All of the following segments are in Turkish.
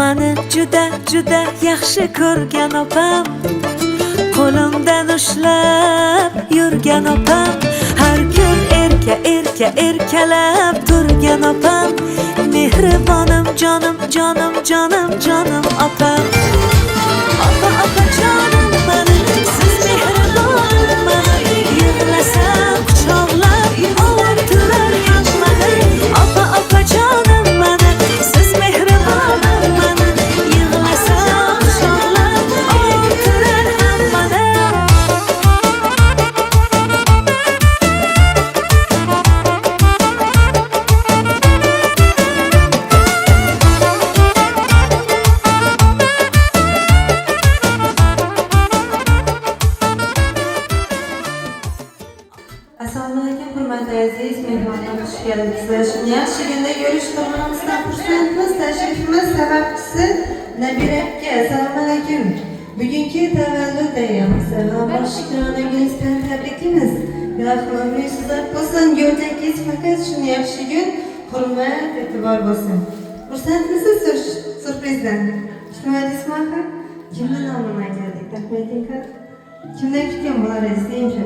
mani juda yaxshi ko'rgan opam, qo'limdan ushlab yurgan opam, har kun erkalab turgan opam, mehribonim jonim opam. Opa jonim mani, siz mehribonim mani, yig'lasam quchoqlab ovuntirar yo'qmani. Opa jonim mani, siz mehribonim mani, yig'lasam quchoqlab ovuntirar hammani. Assalomu alaykum, hurmatli aziz mehmonlar, xush kelibsizlar. Yaxshi kunda ko'rish to'g'rimizdan xursandmiz. Tashrifimiz sababchisi Nabira aka. Assalomu alaykum. Bugungi tavallud ayyomingiz va boshqoningizdan tabriklaymiz. Ilohim sizlar bo'lsin, go'rdagingiz faqat shuni yaxshi kun, hurmat, e'tibor bo'lsin. Xursandmisiz surprizdan? Ijtimoiy ismoqa kimni nomini aytdik? Rahmating qil. Kimdan kutgan bo'larsiz deyimchi?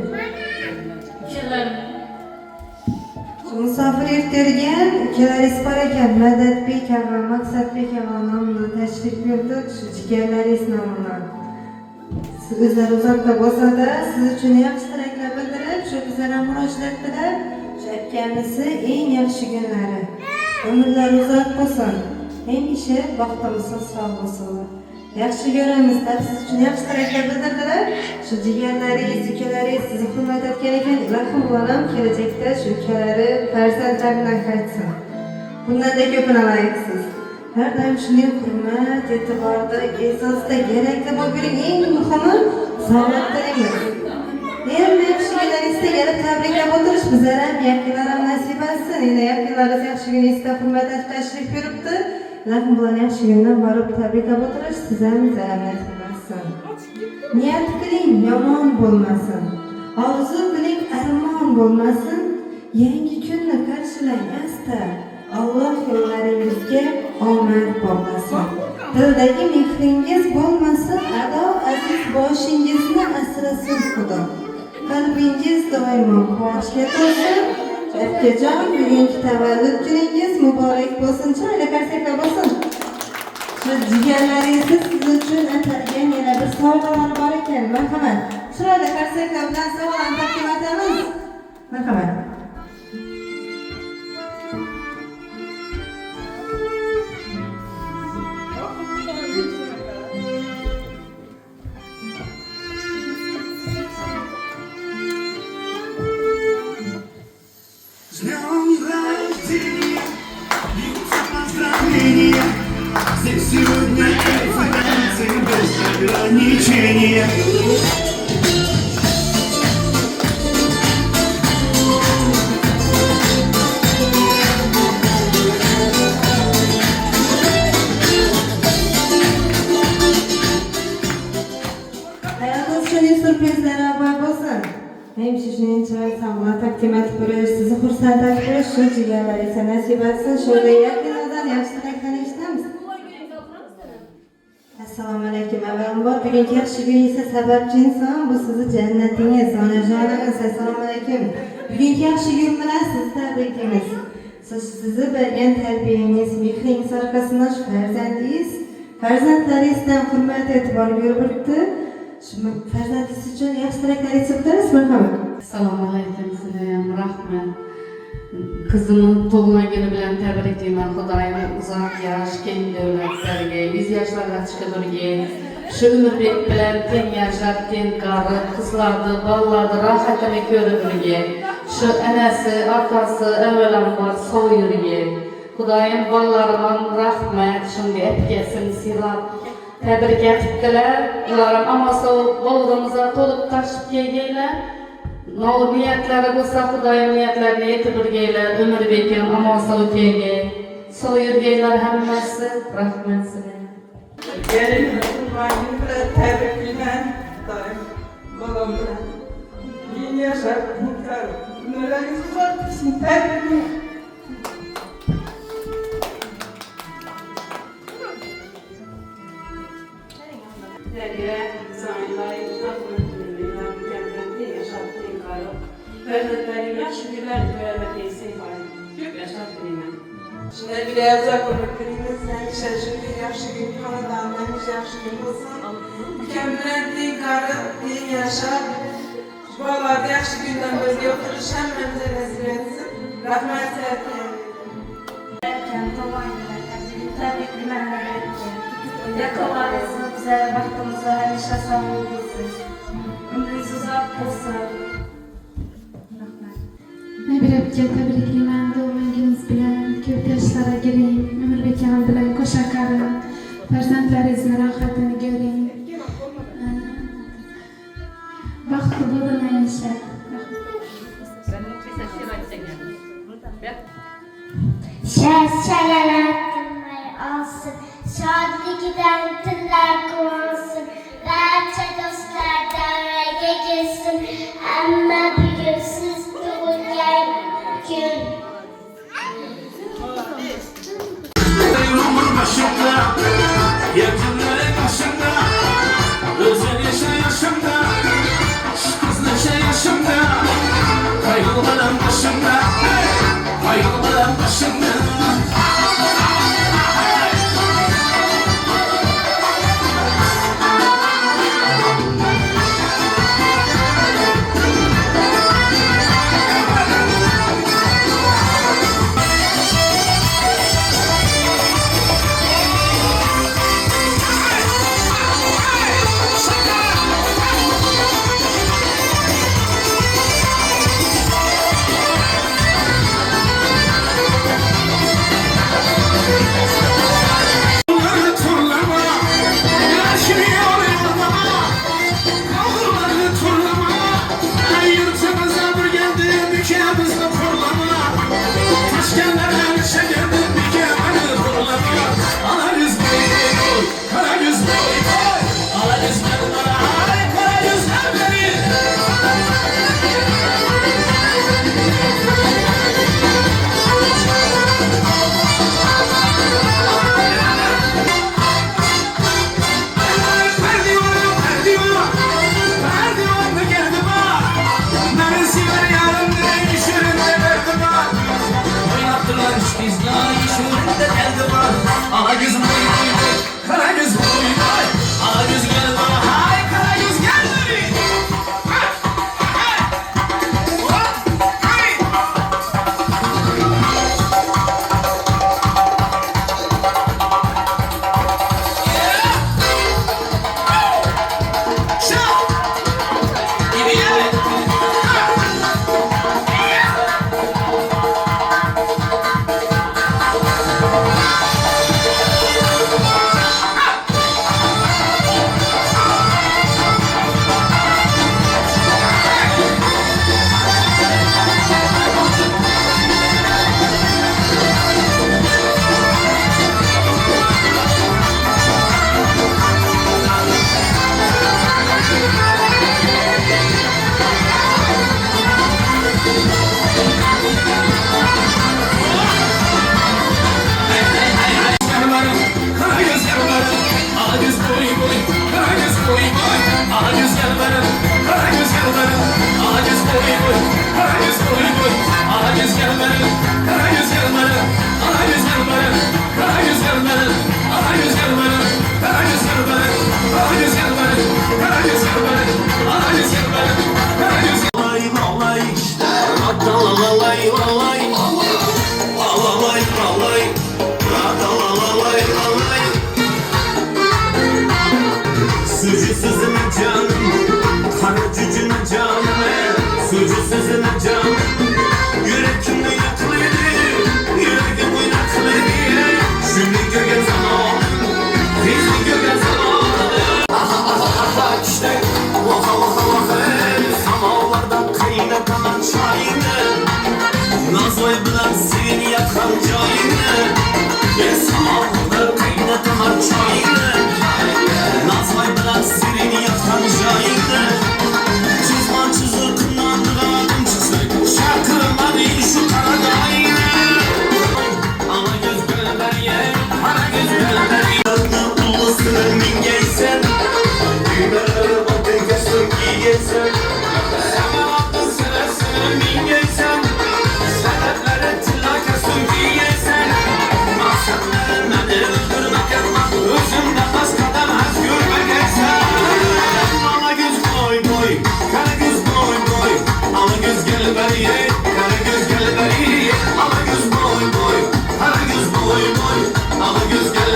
Musofir ertirgan ukalaringiz bor ekan, Madadbek aka, Maqsadbek aka nomida tashrif buyurdi, shu jigarlaringiz nomidan. Siz o'zlari uzoqda bo'lsa-da, siz uchun yaxshi tilaklar bildirib, shu bizlarga murojaat qilib, shu akamizni eng yaxshi kunlari, umrlari uzoq bo'lsin, hamisha baxtimiz sog' bo'lsin. Yaxshi ko'ramiz, siz uchun yaxshi tilaklar bildirdilar. Shu jigarlaringiz, ukalaringiz sizni hurmat etgan ekan, ilohim bolam kelajakda shu ukalari farzandlaridan qaytsin. Bundan-da ko'pini loyiqsiz. Har doim shunday hurmat, e'tiborda, e'zozda kerakli bo'lib yuring. Eng muhimi sog'lik tilaymiz. Yana yaxshi kunlaringizda kelib tabriklab o'tirish bizlar ham, yaqinlar ham nasib etsin. Yana yaqinlaringiz yaxshi kuningizda hurmat etib tashrif buyuribdi. Lekin bularni yaxshi kundan borib tabriklab o'tirish siz ham zarar nasib etsin. Niyat qiling, yomon bo'lmasin. Orzu qiling, armon bo'lmasin. Yangi kunni qarshilang asta. Alloh yo'llaringizga omad bog'lasin. Dildagi mehringiz bo'lmasin, ado aziz boshingizni asrasin Xudo. Qalbingiz doimo quvonchga to'lsin. Akajon, bugungi tavallud kuningiz muborak bo'lsin. Chiroyli qarsaklar bo'lsin. Shu jigarlaringiz siz uchun atalgan yana bir sovg'alar bor ekan. Marhamat. Chiroyli qarsaklar bilan sovg'alarni taqdim etamiz. Marhamat. Здесь сегодня танцы без ограничения. Hayatınız şunun sürprizlere boy bo'lsin. Hemşe shuning chiroyli sovg'alar taqdim etib berish, sizni xursand etib berish, shu jigarlar esa nasib etsin. Shunday yaqinlardan yaxshi tilaklarni eshitamiz. Assalomu alaykum. Avvalambor bugungi yaxshi kuningiz sababchi inson bu sizni jannatingiz, onajoningiz. Assalomu alaykum. Bugungi yaxshi kun bilan sizni tabriklaymiz. Sizni bergan tarbiyangiz, mehringiz orqasidan shu farzandlaringizdan hurmat e'tibor ko'ribdi. Shu farzandingiz uchun yaxshi tilaklar aytib o'tasiz, marhamat. Assalomu alaykum, sizga ham rahmat. Kızımın tug'ilgan kuni bilan tabriklayman. Xudoyim uzoq yosh, keng davlatlarga, 100 yoshlarga chiqavergin. Shu Umrbek bilan teng yoshlar, teng qari, qizlarni, bolalarni rohatini ko'rib, shu anasi, otasi avvalambor sog' yurgin. Xudoyim bolalarimdan rahmat, shunga etgasin silab tabrik etibdilar. Ularım amasa bolg'imizni to'lib tashib kelganlar. Niyatlari bo'lsa Xudoyim niyatlarini yetib birgaylar. Umrbekam amasa o'tayga sog' yurganlar hammasi rahmat sizlarga. Gelin kurbanı bilen tebrikler, daim babam bilen. Yeni yaşar, muhtar, ömürleriniz uzak olsun, tebrikler. Dergire zamanlar uzak ömürlüğünden mükemmeldi yaşattığım karı. Verzetlerim yaş günler göremediyse var. Çok yaşattığım. Şimdi biraz uzak ömürlüğümüz yani şaşırdı yaxşı gün kanadandan yaxşı gün olsun. Mükemmeldi karı din yaşar. Bağlarda yaxşı günden böyle oturuş hem bize rezil etsin. Rahmet eylesin. Yakalarınızı bize baktığımızda her işe sağlık olsun. Ömrünüz uzak olsun. Ne bileyim ki tebrikliyim doğum gününüz bilen köp yaşlara gireyim ömür bekan bilen koşa karın farzandlarinizin rahatını göreyim baktı bulun yaşa Şaşalar alsın, şadlıkiden tırlar kuvansın, rahatça dostlar davraya girsin, ama bir gün siz dünyayı gün. Umur başımda, yakınları başımda, özel yaşımda, kız neşe yaşımda, kaygılarım başımda, kaygılarım başımda. Sızı sızı canım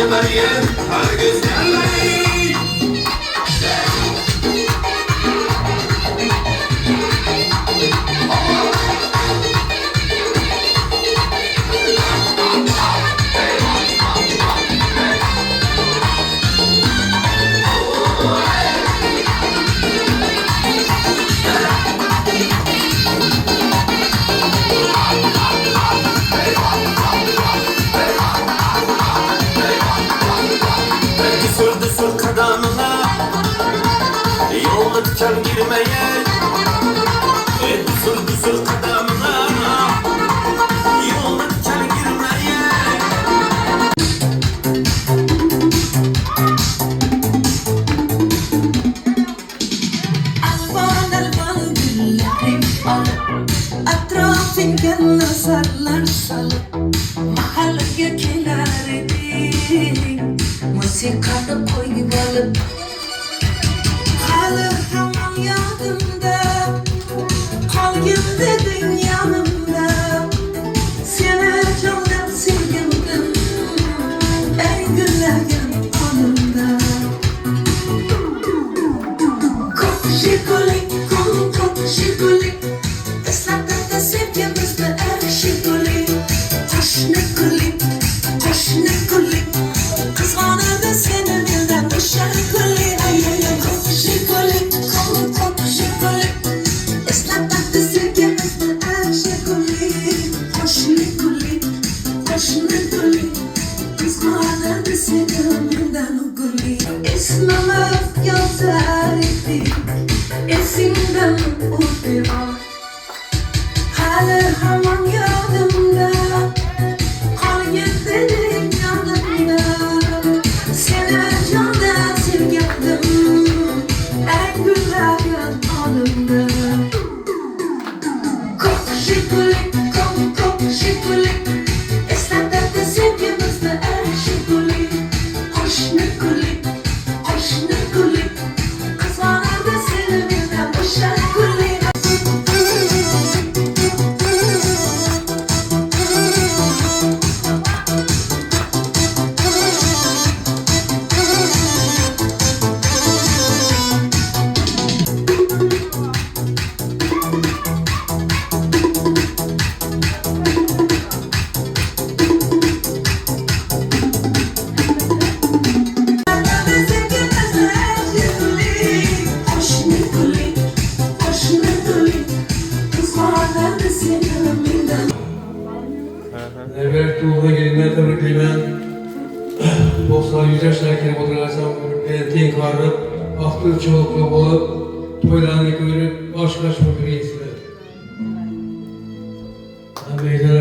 Meryem, her güzelliği. Düsür düsür kadamına yolda diken girmeye. Düsür düsür kadamına yolda diken girmeye. Alvan alvan güllerim alıp Etrafından nazarlar salıp Mahalleye keler edin Musikada koyup alıp Halı hamam yadımda Kalgım dedin yanımda Seni candan sevgimdim En gülerim anımda Kok jiguli, kok jiguli Islaklarda sevgimizde er jiguli Taş ne guli Kızganadı seni bilden düşer guli Kok jiguli, kok jiguli Islaklarda sevgimizde er jiguli Taş ne guli Kızganadı seni bilden guli İsmim öfkan tarifi Esimden uğrar Halı hamam yadımda Kalgim dedin yanımda Seni candan sevgimdim En güzel yan anımda Kok jiguli, kok jiguli İslam'da sevgimizde er jiguli Hoş ne guli Kızganadı seni bilden boşar guli Evet, doğduğuna gelinler tebrikleymen. 90-100 yaşına kelip oturarsan, teң karıp, aktır çoğuklu olup, toylarını görüp, aşk aşk oturuyorsun. Meydan